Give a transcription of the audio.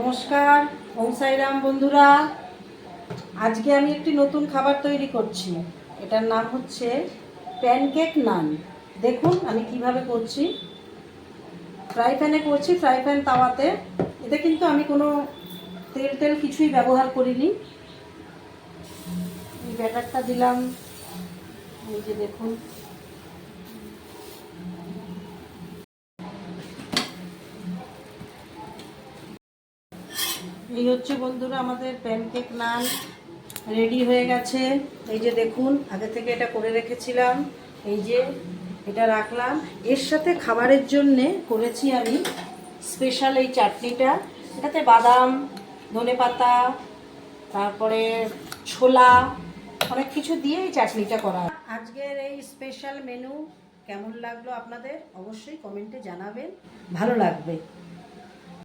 নমস্কার, ওম সাইরাম বন্ধুরা। আজকে আমি একটি নতুন খাবার তৈরি করছি। এটার নাম হচ্ছে প্যানকেক নান। দেখুন আমি কিভাবে করছি। ফ্রাই প্যানে করছি, ফ্রাই প্যান তাওয়াতে। এতে কিন্তু আমি কোনো তেল কিছুই ব্যবহার করিনি। এই ব্যাটারটা দিলাম, এই যে দেখুন। এই হচ্ছে বন্ধুরা আমাদের প্যানকেক নান রেডি হয়ে গেছে। এই যে দেখুন, আগে থেকে এটা করে রেখেছিলাম। এই যে এটা রাখলাম। এর সাথে খাবারের জন্যে করেছি আমি স্পেশাল এই চাটনিটা। এটাতে বাদাম, ধনেপাতা, তারপরে ছোলা, অনেক কিছু দিয়ে এই চাটনিটা করা। আজকের এই স্পেশাল মেনু কেমন লাগলো আপনাদের অবশ্যই কমেন্টে জানাবেন, ভালো লাগবে।